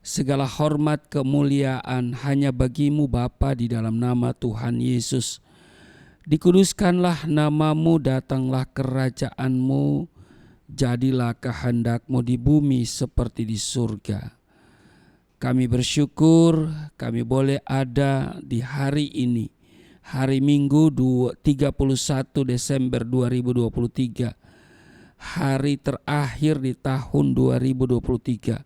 Segala hormat kemuliaan hanya bagimu Bapa di dalam nama Tuhan Yesus. Dikuduskanlah namamu, datanglah kerajaanmu, jadilah kehendakmu di bumi seperti di surga. Kami bersyukur kami boleh ada di hari ini, hari Minggu 31 Desember 2023, hari terakhir di tahun 2023.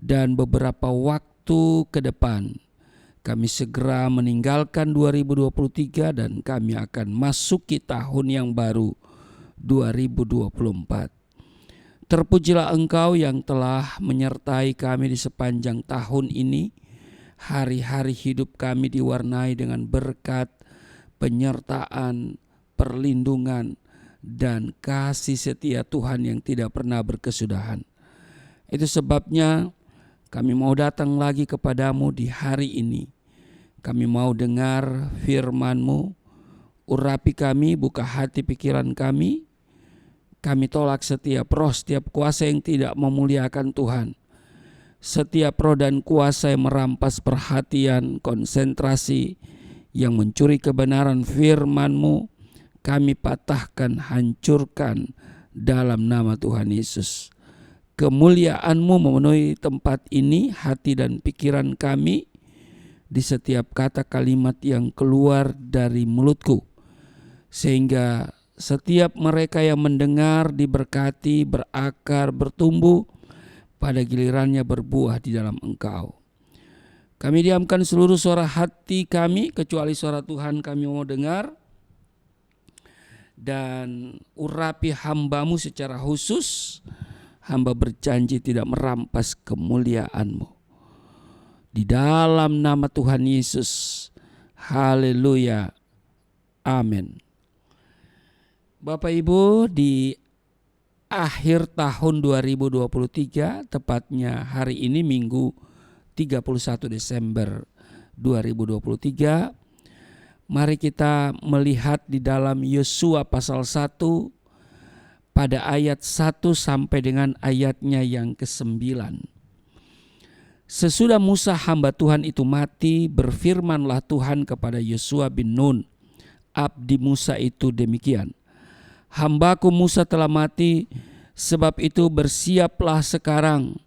Dan beberapa waktu ke depan kami segera meninggalkan 2023 dan kami akan masuki tahun yang baru 2024. Terpujilah Engkau yang telah menyertai kami di sepanjang tahun ini. Hari-hari hidup kami diwarnai dengan berkat, penyertaan, perlindungan, dan kasih setia Tuhan yang tidak pernah berkesudahan. Itu sebabnya kami mau datang lagi kepadamu di hari ini. Kami mau dengar firman-Mu, urapi kami, buka hati pikiran kami. Kami tolak setiap roh, setiap kuasa yang tidak memuliakan Tuhan. Setiap roh dan kuasa yang merampas perhatian, konsentrasi, yang mencuri kebenaran firman-Mu, kami patahkan, hancurkan dalam nama Tuhan Yesus. Kemuliaan-Mu memenuhi tempat ini, hati dan pikiran kami, di setiap kata kalimat yang keluar dari mulutku. Sehingga setiap mereka yang mendengar diberkati, berakar, bertumbuh, pada gilirannya berbuah di dalam Engkau. Kami diamkan seluruh suara hati kami, kecuali suara Tuhan kami mau dengar. Dan urapi hamba-Mu secara khusus. Hamba berjanji tidak merampas kemuliaan-Mu. Di dalam nama Tuhan Yesus. Haleluya. Amin. Bapak Ibu, di akhir tahun 2023, tepatnya hari ini Minggu 31 Desember 2023, mari kita melihat di dalam Yosua pasal 1 pada ayat 1 sampai dengan ayatnya yang ke-9. Sesudah Musa hamba Tuhan itu mati, berfirmanlah Tuhan kepada Yosua bin Nun, abdi Musa itu demikian. Hambaku Musa telah mati, sebab itu bersiaplah sekarang,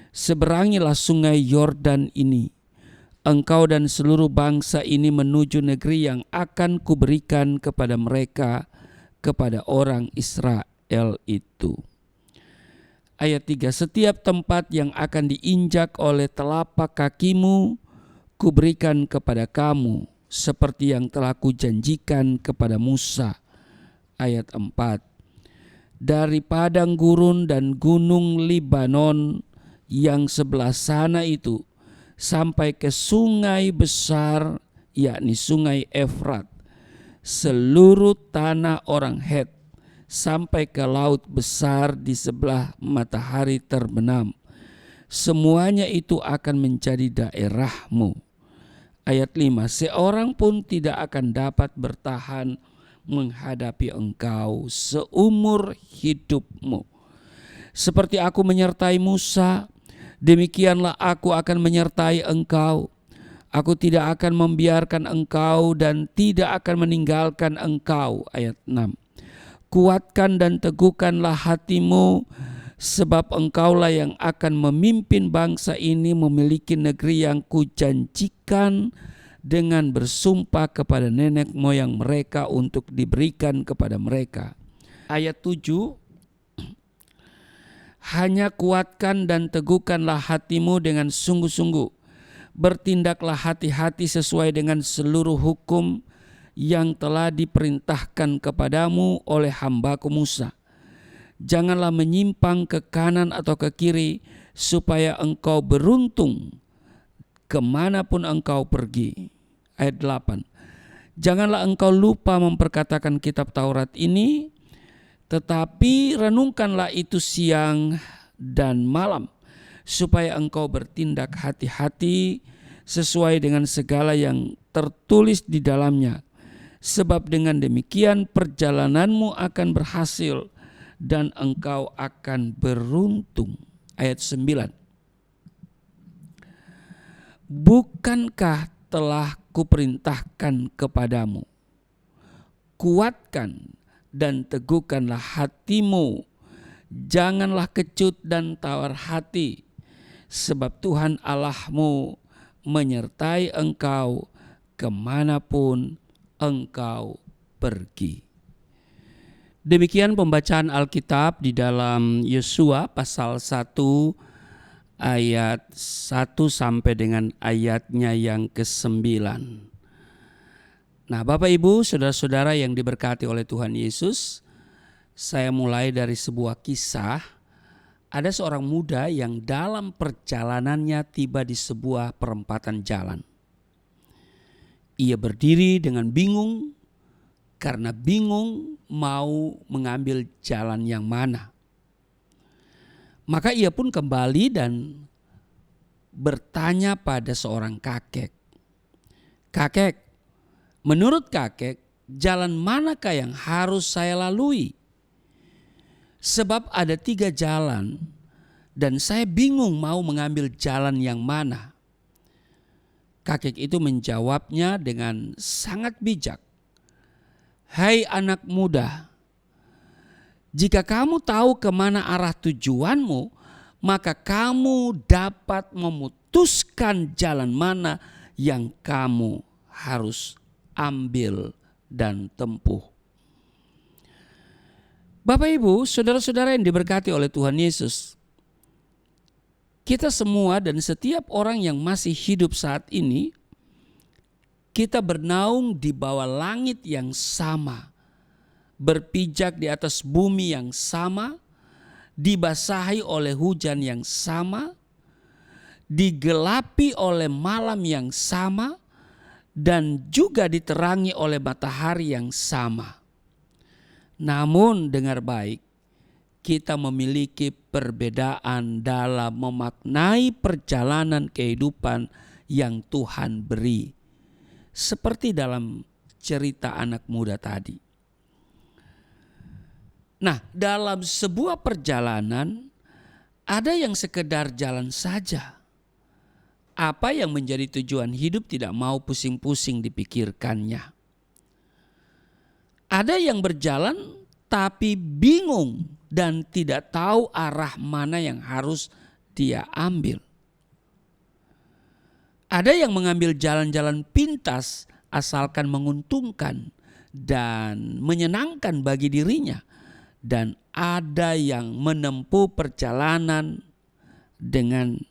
seberangilah sungai Yordan ini, engkau dan seluruh bangsa ini menuju negeri yang akan kuberikan kepada mereka, kepada orang Israel itu. Ayat 3, setiap tempat yang akan diinjak oleh telapak kakimu, kuberikan kepada kamu, seperti yang telah kujanjikan kepada Musa. Ayat 4, dari padang gurun dan gunung Libanon yang sebelah sana itu, sampai ke sungai besar, yakni sungai Efrat, seluruh tanah orang Het, sampai ke laut besar di sebelah matahari terbenam. Semuanya itu akan menjadi daerahmu. Ayat 5, seorang pun tidak akan dapat bertahan menghadapi engkau seumur hidupmu. Seperti aku menyertai Musa, demikianlah aku akan menyertai engkau. Aku tidak akan membiarkan engkau dan tidak akan meninggalkan engkau. Ayat 6, kuatkan dan teguhkanlah hatimu, sebab engkaulah yang akan memimpin bangsa ini memiliki negeri yang kujanjikan dengan bersumpah kepada nenek moyang mereka untuk diberikan kepada mereka. Ayat 7, hanya kuatkan dan teguhkanlah hatimu dengan sungguh-sungguh. Bertindaklah hati-hati sesuai dengan seluruh hukum yang telah diperintahkan kepadamu oleh hambaku Musa. Janganlah menyimpang ke kanan atau ke kiri, supaya engkau beruntung kemanapun engkau pergi. Ayat 8, janganlah engkau lupa memperkatakan kitab Taurat ini, tetapi renungkanlah itu siang dan malam, supaya engkau bertindak hati-hati sesuai dengan segala yang tertulis di dalamnya. Sebab dengan demikian perjalananmu akan berhasil dan engkau akan beruntung. Ayat 9, Bukankah telah kuperintahkan kepadamu, kuatkan dan teguhkanlah hatimu, janganlah kecut dan tawar hati, sebab Tuhan Allahmu menyertai engkau kemanapun engkau pergi. Demikian pembacaan Alkitab di dalam Yosua pasal 1 ayat 1 sampai dengan ayatnya yang ke-9. Nah, Bapak Ibu, saudara-saudara yang diberkati oleh Tuhan Yesus, saya mulai dari sebuah kisah. Ada seorang muda yang dalam perjalanannya tiba di sebuah perempatan jalan. Ia berdiri dengan bingung karena bingung mau mengambil jalan yang mana. Maka ia pun kembali dan bertanya pada seorang kakek. Kakek, menurut kakek, jalan manakah yang harus saya lalui? Sebab ada 3 jalan dan saya bingung mau mengambil jalan yang mana. Kakek itu menjawabnya dengan sangat bijak. Hai anak muda, jika kamu tahu kemana arah tujuanmu, maka kamu dapat memutuskan jalan mana yang kamu harus ambil dan tempuh. Bapak Ibu, saudara-saudara yang diberkati oleh Tuhan Yesus, kita semua dan setiap orang yang masih hidup saat ini, kita bernaung di bawah langit yang sama, berpijak di atas bumi yang sama, dibasahi oleh hujan yang sama, digelapi oleh malam yang sama, dan juga diterangi oleh matahari yang sama. Namun dengar baik, kita memiliki perbedaan dalam memaknai perjalanan kehidupan yang Tuhan beri. Seperti dalam cerita anak muda tadi. Nah, dalam sebuah perjalanan ada yang sekedar jalan saja. Apa yang menjadi tujuan hidup tidak mau pusing-pusing dipikirkannya. Ada yang berjalan tapi bingung dan tidak tahu arah mana yang harus dia ambil. Ada yang mengambil jalan-jalan pintas asalkan menguntungkan dan menyenangkan bagi dirinya. Dan ada yang menempuh perjalanan dengan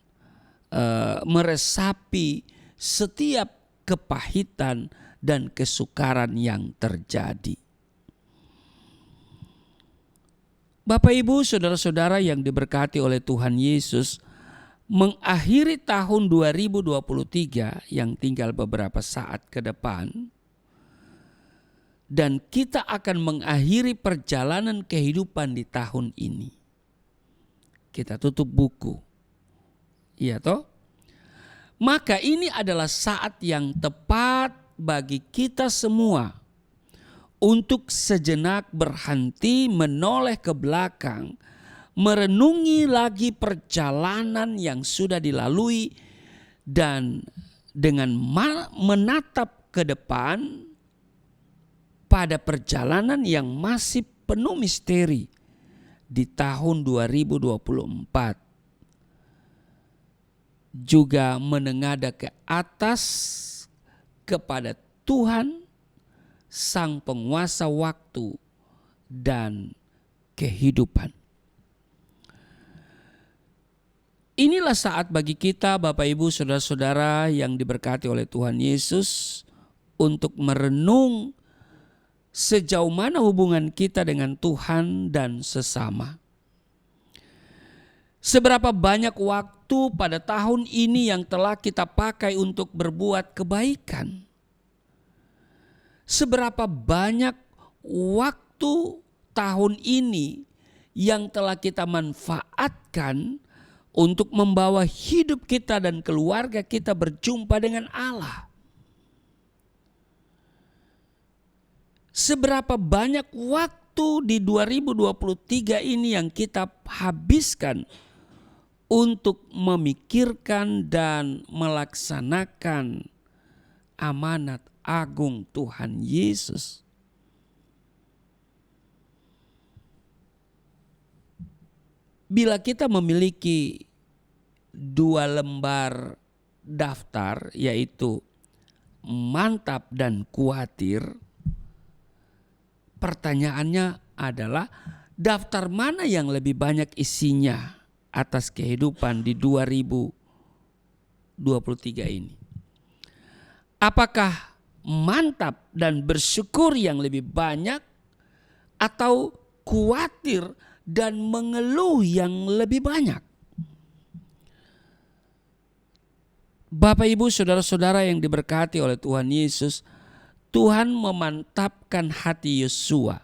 meresapi setiap kepahitan dan kesukaran yang terjadi. Bapak Ibu, saudara-saudara yang diberkati oleh Tuhan Yesus, mengakhiri tahun 2023 yang tinggal beberapa saat ke depan, dan kita akan mengakhiri perjalanan kehidupan di tahun ini. Kita tutup buku. Iya toh? Maka ini adalah saat yang tepat bagi kita semua untuk sejenak berhenti, menoleh ke belakang, merenungi lagi perjalanan yang sudah dilalui, dan dengan menatap ke depan pada perjalanan yang masih penuh misteri di tahun 2024. Juga menengadah ke atas kepada Tuhan, Sang Penguasa waktu dan kehidupan. Inilah saat bagi kita, Bapak Ibu, saudara-saudara yang diberkati oleh Tuhan Yesus, untuk merenung sejauh mana hubungan kita dengan Tuhan dan sesama. Seberapa banyak waktu pada tahun ini yang telah kita pakai untuk berbuat kebaikan? Seberapa banyak waktu tahun ini yang telah kita manfaatkan untuk membawa hidup kita dan keluarga kita berjumpa dengan Allah? Seberapa banyak waktu di 2023 ini yang kita habiskan untuk memikirkan dan melaksanakan amanat agung Tuhan Yesus. Bila kita memiliki 2 lembar daftar, yaitu mantap dan khawatir, pertanyaannya adalah daftar mana yang lebih banyak isinya atas kehidupan di 2023 ini? Apakah mantap dan bersyukur yang lebih banyak atau khawatir dan mengeluh yang lebih banyak? Bapak, Ibu, saudara-saudara yang diberkati oleh Tuhan Yesus, Tuhan memantapkan hati Yosua.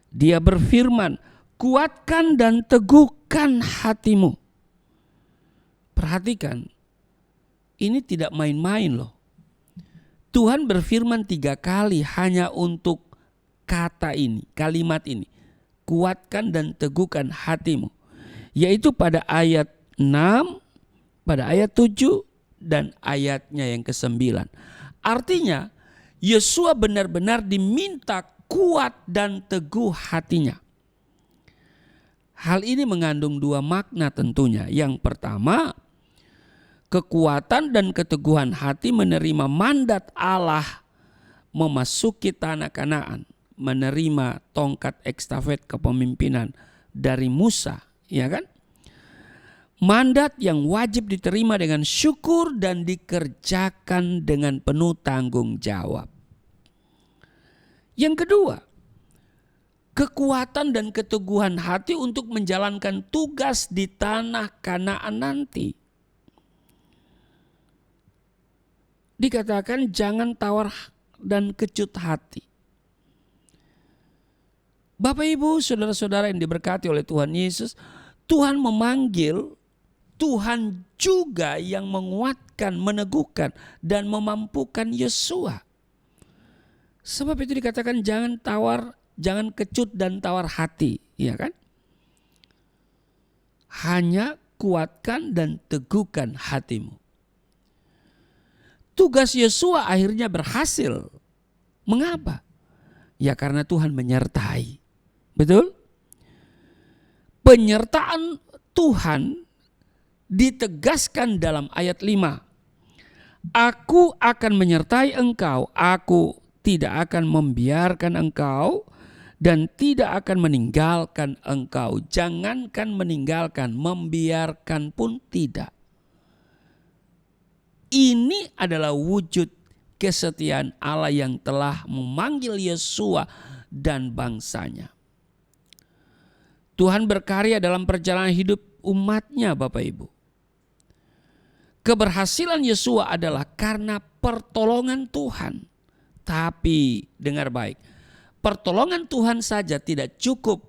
Dia berfirman, kuatkan dan teguhkan hatimu. Perhatikan, ini tidak main-main loh. Tuhan berfirman 3 kali hanya untuk kata ini, kalimat ini. Kuatkan dan teguhkan hatimu. Yaitu pada ayat 6, pada ayat 7, dan ayatnya yang ke-9. Artinya, Yosua benar-benar diminta kuat dan teguh hatinya. Hal ini mengandung 2 makna tentunya. Yang pertama, kekuatan dan keteguhan hati menerima mandat Allah memasuki tanah Kanaan, menerima tongkat estafet kepemimpinan dari Musa, ya kan? Mandat yang wajib diterima dengan syukur dan dikerjakan dengan penuh tanggung jawab. Yang kedua, kekuatan dan keteguhan hati untuk menjalankan tugas di tanah Kanaan nanti. Dikatakan jangan tawar dan kecut hati. Bapak, Ibu, saudara-saudara yang diberkati oleh Tuhan Yesus, Tuhan memanggil, Tuhan juga yang menguatkan, meneguhkan, dan memampukan Yosua. Sebab itu dikatakan jangan tawar, jangan kecut dan tawar hati, ya kan? Hanya kuatkan dan teguhkan hatimu. Tugas Yosua akhirnya berhasil. Mengapa? Ya karena Tuhan menyertai. Betul? Penyertaan Tuhan ditegaskan dalam ayat 5. Aku akan menyertai engkau, aku tidak akan membiarkan engkau dan tidak akan meninggalkan engkau. Jangankan meninggalkan, membiarkan pun tidak. Ini adalah wujud kesetiaan Allah yang telah memanggil Yosua dan bangsanya. Tuhan berkarya dalam perjalanan hidup umatnya, Bapak Ibu. Keberhasilan Yosua adalah karena pertolongan Tuhan. Tapi dengar baik, pertolongan Tuhan saja tidak cukup.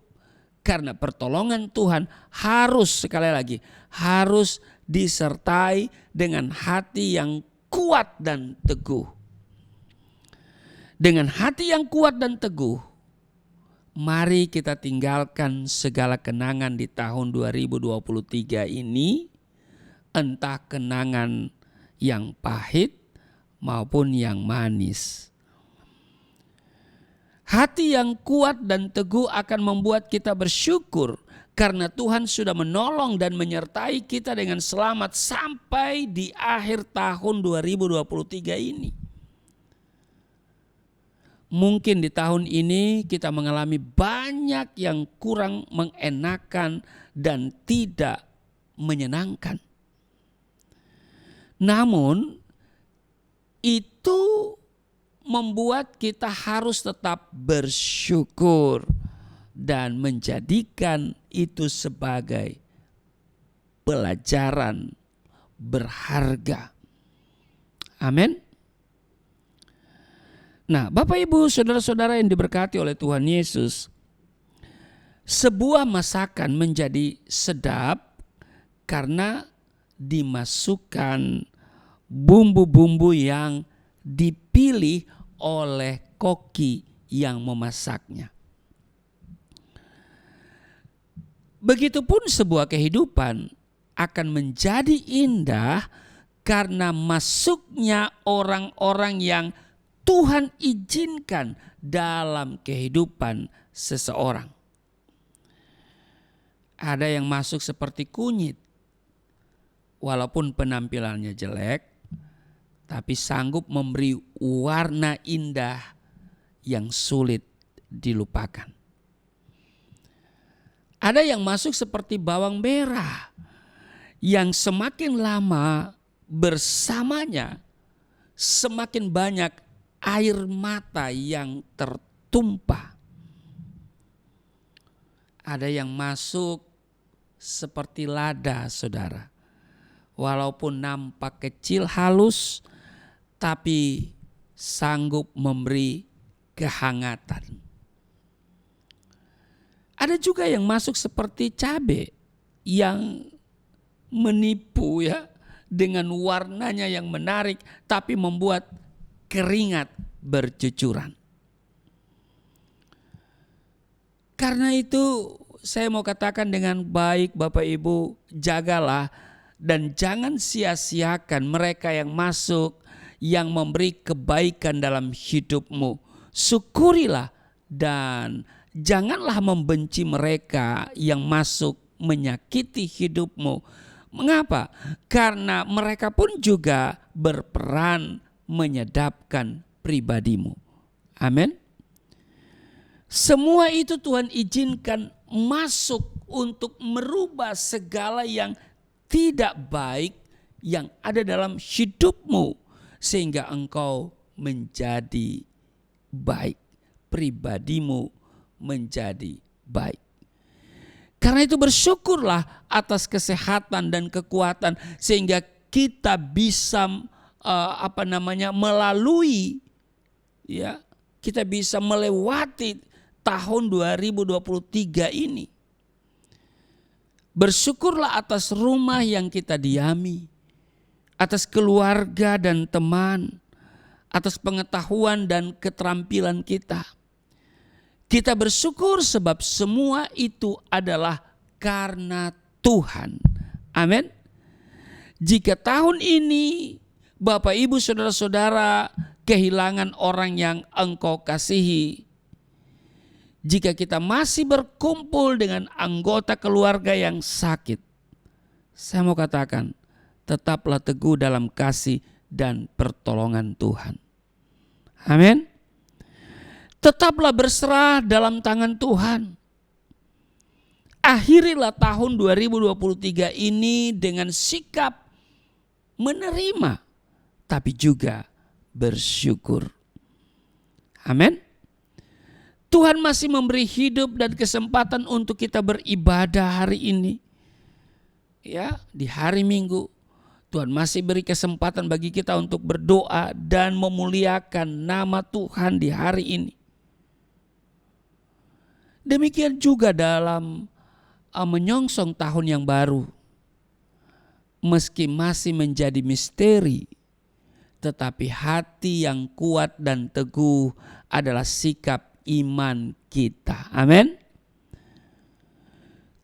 Karena pertolongan Tuhan harus, sekali lagi, harus disertai dengan hati yang kuat dan teguh. Dengan hati yang kuat dan teguh, mari kita tinggalkan segala kenangan di tahun 2023 ini, entah kenangan yang pahit maupun yang manis. Hati yang kuat dan teguh akan membuat kita bersyukur karena Tuhan sudah menolong dan menyertai kita dengan selamat sampai di akhir tahun 2023 ini. Mungkin di tahun ini kita mengalami banyak yang kurang mengenakan dan tidak menyenangkan. Namun itu membuat kita harus tetap bersyukur dan menjadikan itu sebagai pelajaran berharga. Amin. Nah, Bapak, Ibu, saudara-saudara yang diberkati oleh Tuhan Yesus, sebuah masakan menjadi sedap karena dimasukkan bumbu-bumbu yang dipilih oleh koki yang memasaknya. Begitupun sebuah kehidupan akan menjadi indah karena masuknya orang-orang yang Tuhan izinkan dalam kehidupan seseorang. Ada yang masuk seperti kunyit, walaupun penampilannya jelek, tapi sanggup memberi warna indah yang sulit dilupakan. Ada yang masuk seperti bawang merah, yang semakin lama bersamanya, semakin banyak air mata yang tertumpah. Ada yang masuk seperti lada, saudara. Walaupun nampak kecil halus, tapi sanggup memberi kehangatan. Ada juga yang masuk seperti cabai yang menipu ya, dengan warnanya yang menarik tapi membuat keringat bercucuran. Karena itu saya mau katakan dengan baik, Bapak Ibu, jagalah dan jangan sia-siakan mereka yang masuk, yang memberi kebaikan dalam hidupmu. Syukurilah dan janganlah membenci mereka yang masuk menyakiti hidupmu. Mengapa? Karena mereka pun juga berperan menyedapkan pribadimu. Amin. Semua itu Tuhan izinkan masuk untuk merubah segala yang tidak baik yang ada dalam hidupmu, sehingga engkau menjadi baik, pribadimu menjadi baik. Karena itu bersyukurlah atas kesehatan dan kekuatan, sehingga kita bisa melalui, ya, kita bisa melewati tahun 2023 ini. Bersyukurlah atas rumah yang kita diami, atas keluarga dan teman, atas pengetahuan dan keterampilan kita. Kita bersyukur sebab semua itu adalah karena Tuhan. Amin. Jika tahun ini Bapak, Ibu, saudara-saudara kehilangan orang yang engkau kasihi, jika kita masih berkumpul dengan anggota keluarga yang sakit, saya mau katakan, tetaplah teguh dalam kasih dan pertolongan Tuhan. Amin. Tetaplah berserah dalam tangan Tuhan. Akhirilah tahun 2023 ini dengan sikap menerima, tapi juga bersyukur. Amin. Tuhan masih memberi hidup dan kesempatan untuk kita beribadah hari ini. Ya, di hari Minggu Tuhan masih beri kesempatan bagi kita untuk berdoa dan memuliakan nama Tuhan di hari ini. Demikian juga dalam menyongsong tahun yang baru. Meski masih menjadi misteri, tetapi hati yang kuat dan teguh adalah sikap iman kita. Amin.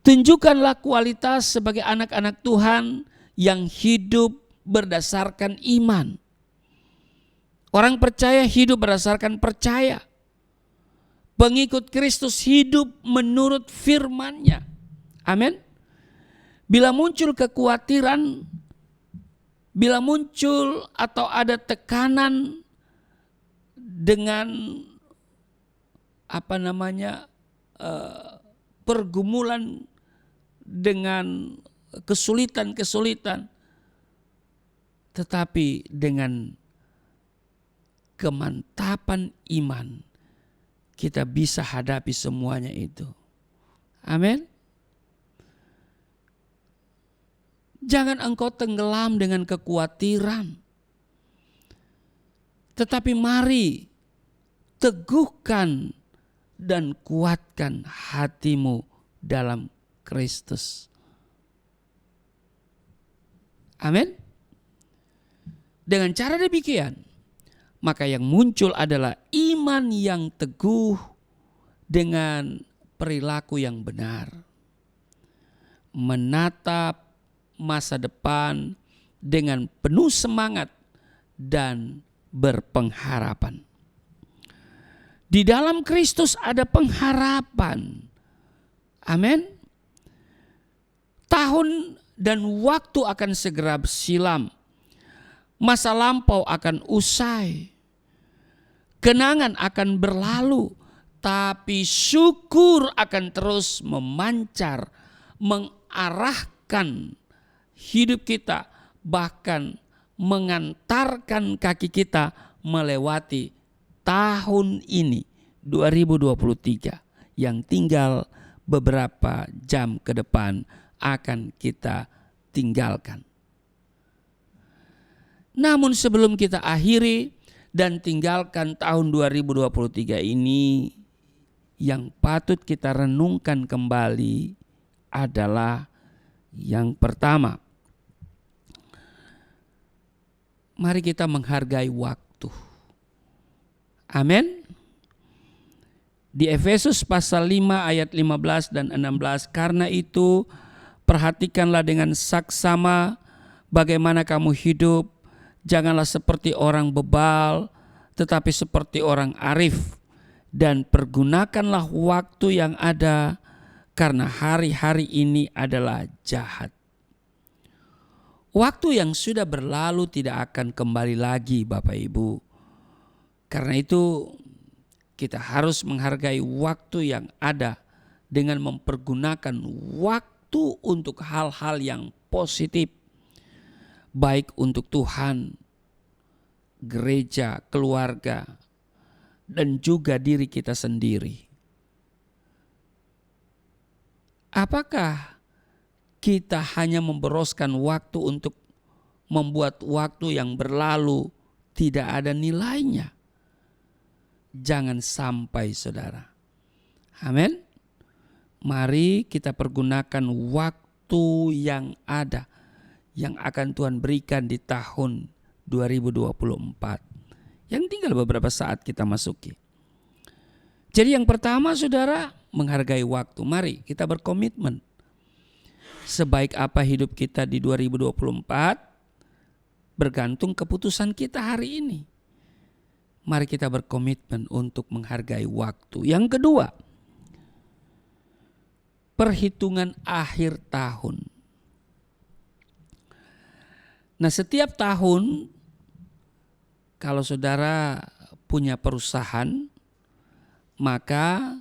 Tunjukkanlah kualitas sebagai anak-anak Tuhan yang hidup berdasarkan iman. Orang percaya hidup berdasarkan percaya. Pengikut Kristus hidup menurut firman-Nya. Amin. Bila muncul kekhawatiran, bila muncul atau ada tekanan dengan pergumulan dengan kesulitan-kesulitan, tetapi dengan kemantapan iman kita bisa hadapi semuanya itu. Amin. Jangan engkau tenggelam dengan kekhawatiran, tetapi mari teguhkan dan kuatkan hatimu dalam Kristus. Amin. Dengan cara demikian, maka yang muncul adalah iman yang teguh dengan perilaku yang benar. Menatap, masa depan dengan penuh semangat dan berpengharapan. Di dalam Kristus ada pengharapan. Amin. Tahun dan waktu akan segera silam. Masa lampau akan usai. Kenangan akan berlalu. Tapi syukur akan terus memancar, mengarahkan hidup kita, bahkan mengantarkan kaki kita melewati tahun ini 2023 yang tinggal beberapa jam ke depan akan kita tinggalkan. Namun sebelum kita akhiri dan tinggalkan tahun 2023 ini, yang patut kita renungkan kembali adalah yang pertama, mari kita menghargai waktu. Amin. Di Efesus pasal 5 ayat 15 dan 16, karena itu perhatikanlah dengan saksama bagaimana kamu hidup, janganlah seperti orang bebal, tetapi seperti orang arif, dan pergunakanlah waktu yang ada, karena hari-hari ini adalah jahat. Waktu yang sudah berlalu tidak akan kembali lagi, Bapak Ibu. Karena itu kita harus menghargai waktu yang ada dengan mempergunakan waktu untuk hal-hal yang positif, baik untuk Tuhan, gereja, keluarga, dan juga diri kita sendiri. Apakah kita hanya memboroskan waktu untuk membuat waktu yang berlalu tidak ada nilainya? Jangan sampai, saudara. Amin. Mari kita pergunakan waktu yang ada, yang akan Tuhan berikan di tahun 2024. Yang tinggal beberapa saat kita masuki. Jadi yang pertama, saudara, menghargai waktu. Mari kita berkomitmen. Sebaik apa hidup kita di 2024, bergantung keputusan kita hari ini. Mari kita berkomitmen untuk menghargai waktu. Yang kedua, perhitungan akhir tahun. Nah, setiap tahun kalau saudara punya perusahaan, maka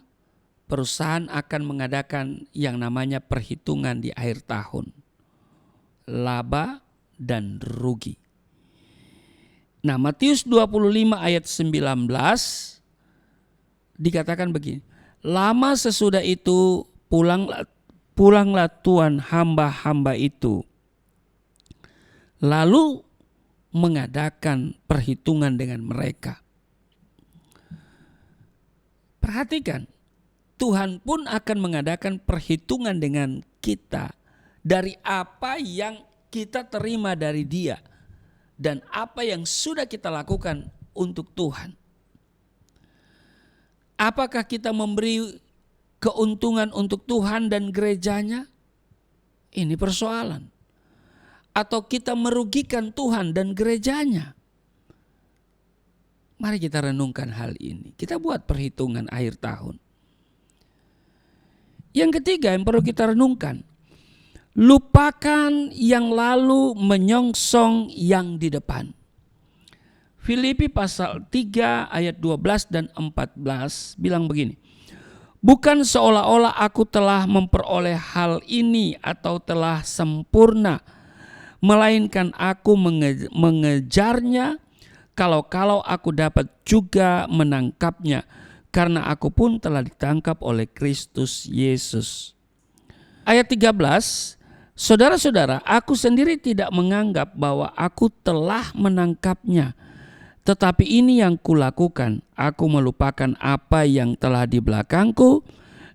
perusahaan akan mengadakan yang namanya perhitungan di akhir tahun. Laba dan rugi. Nah, Matius 25 ayat 19 dikatakan begini. Lama sesudah itu pulanglah tuan hamba-hamba itu, lalu mengadakan perhitungan dengan mereka. Perhatikan, Tuhan pun akan mengadakan perhitungan dengan kita dari apa yang kita terima dari Dia dan apa yang sudah kita lakukan untuk Tuhan. Apakah kita memberi keuntungan untuk Tuhan dan gerejanya? Ini persoalan. Atau kita merugikan Tuhan dan gerejanya? Mari kita renungkan hal ini. Kita buat perhitungan akhir tahun. Yang ketiga yang perlu kita renungkan, lupakan yang lalu, menyongsong yang di depan. Filipi pasal 3 ayat 12 dan 14 bilang begini. Bukan seolah-olah aku telah memperoleh hal ini atau telah sempurna, melainkan aku mengejarnya kalau aku dapat juga menangkapnya, karena aku pun telah ditangkap oleh Kristus Yesus. Ayat 13, saudara-saudara, aku sendiri tidak menganggap bahwa aku telah menangkapnya. Tetapi ini yang kulakukan, aku melupakan apa yang telah di belakangku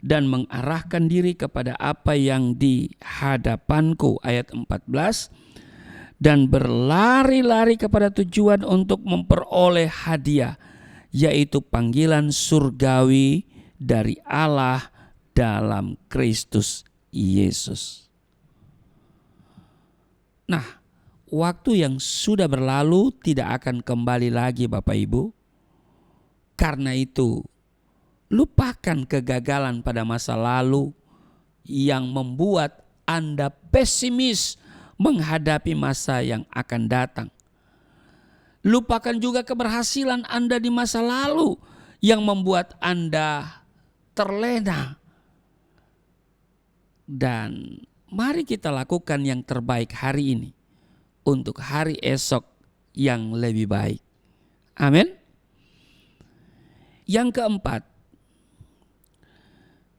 dan mengarahkan diri kepada apa yang di hadapanku. Ayat 14, dan berlari-lari kepada tujuan untuk memperoleh hadiah, yaitu panggilan surgawi dari Allah dalam Kristus Yesus. Nah, waktu yang sudah berlalu tidak akan kembali lagi Bapak Ibu. Karena itu, lupakan kegagalan pada masa lalu yang membuat Anda pesimis menghadapi masa yang akan datang. Lupakan juga keberhasilan Anda di masa lalu yang membuat Anda terlena. Dan mari kita lakukan yang terbaik hari ini untuk hari esok yang lebih baik. Amin. Yang keempat,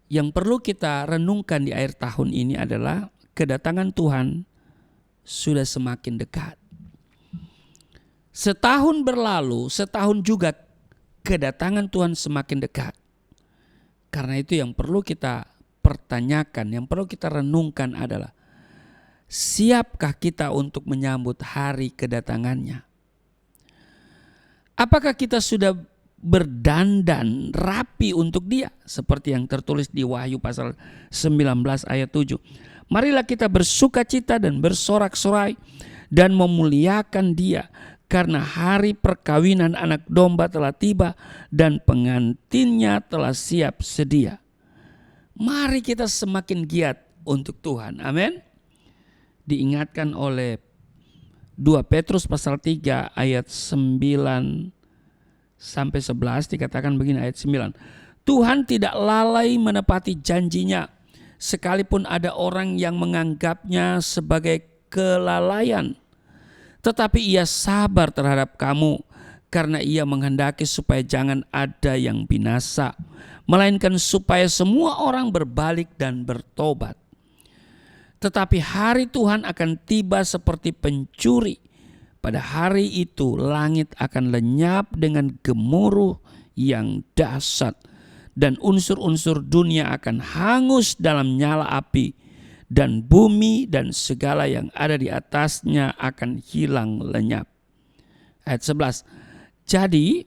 yang perlu kita renungkan di akhir tahun ini adalah kedatangan Tuhan sudah semakin dekat. Setahun berlalu, setahun juga kedatangan Tuhan semakin dekat. Karena itu yang perlu kita pertanyakan, yang perlu kita renungkan adalah, siapkah kita untuk menyambut hari kedatangannya? Apakah kita sudah berdandan rapi untuk Dia seperti yang tertulis di Wahyu pasal 19 ayat 7. Marilah kita bersukacita dan bersorak-sorai dan memuliakan Dia, karena hari perkawinan anak domba telah tiba dan pengantinnya telah siap sedia. Mari kita semakin giat untuk Tuhan. Amin. Diingatkan oleh 2 Petrus pasal 3 ayat 9 sampai 11 dikatakan begini, ayat 9. Tuhan tidak lalai menepati janjinya, sekalipun ada orang yang menganggapnya sebagai kelalaian. Tetapi Ia sabar terhadap kamu, karena Ia menghendaki supaya jangan ada yang binasa, melainkan supaya semua orang berbalik dan bertobat. Tetapi hari Tuhan akan tiba seperti pencuri. Pada hari itu langit akan lenyap dengan gemuruh yang dahsyat, dan unsur-unsur dunia akan hangus dalam nyala api, dan bumi dan segala yang ada di atasnya akan hilang lenyap. Ayat 11. Jadi,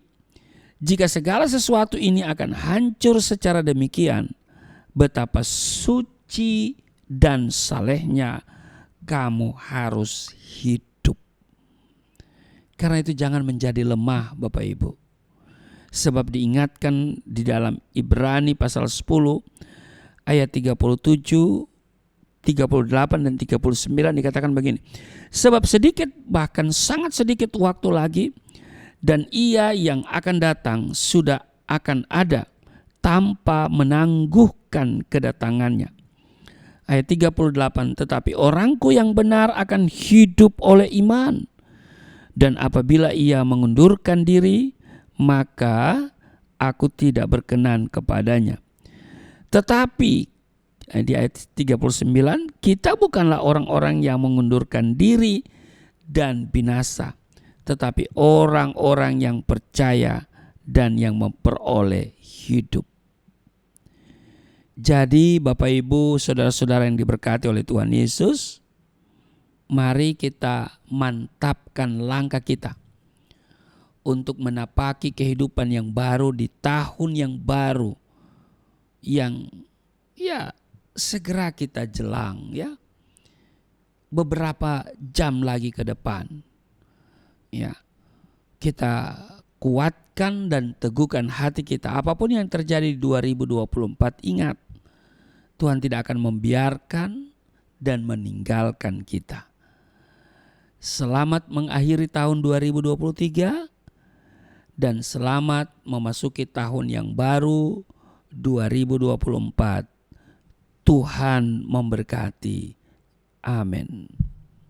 jika segala sesuatu ini akan hancur secara demikian, betapa suci dan salehnya kamu harus hidup. Karena itu jangan menjadi lemah Bapak Ibu. Sebab diingatkan di dalam Ibrani pasal 10 ayat 37, 38 dan 39 dikatakan begini. Sebab sedikit, bahkan sangat sedikit waktu lagi, dan Ia yang akan datang sudah akan ada tanpa menangguhkan kedatangannya. Ayat 38, tetapi orangku yang benar akan hidup oleh iman. Dan apabila ia mengundurkan diri, maka aku tidak berkenan kepadanya. Tetapi di ayat 39, kita bukanlah orang-orang yang mengundurkan diri dan binasa, tetapi orang-orang yang percaya dan yang memperoleh hidup. Jadi Bapak Ibu, saudara-saudara yang diberkati oleh Tuhan Yesus, mari kita mantapkan langkah kita untuk menapaki kehidupan yang baru di tahun yang baru yang segera kita jelang, beberapa jam lagi ke depan. Kita kuatkan dan teguhkan hati kita. Apapun yang terjadi di 2024, ingat, Tuhan tidak akan membiarkan dan meninggalkan kita. Selamat mengakhiri tahun 2023 dan selamat memasuki tahun yang baru 2024. Tuhan memberkati. Amin.